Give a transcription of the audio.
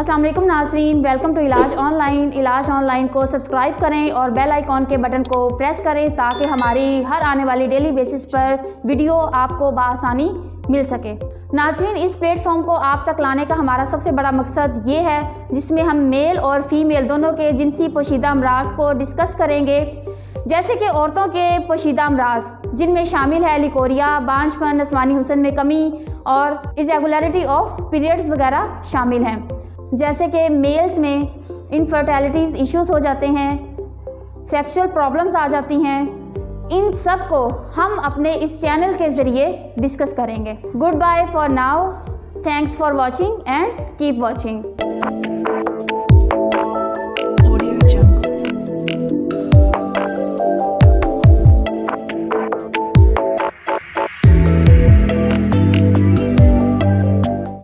अस्सलाम वालेकुम नाज़रीन, वेलकम टू इलाज ऑनलाइन। इलाज ऑनलाइन को सब्सक्राइब करें और बेल आइकॉन के बटन को प्रेस करें ताकि हमारी हर आने वाली डेली बेसिस पर वीडियो आपको बआसानी मिल सके। नाज़रीन, इस प्लेटफॉर्म को आप तक लाने का हमारा सबसे बड़ा मकसद ये है जिसमें हम मेल और फीमेल दोनों के जिनसी पोशीदा अमराज को डिस्कस करेंगे, जैसे कि औरतों के पोशीदा अमराज जिनमें शामिल है लिकोरिया, बांझपन, नस्वानी हुस्न में कमी और इरेगुलरिटी ऑफ पीरियड्स वगैरह शामिल हैं। जैसे कि मेल्स में इनफर्टिलिटीज़ इश्यूज हो जाते हैं, सेक्सुअल प्रॉब्लम्स आ जाती हैं, इन सब को हम अपने इस चैनल के ज़रिए डिस्कस करेंगे। Good bye for now, thanks for watching and keep watching.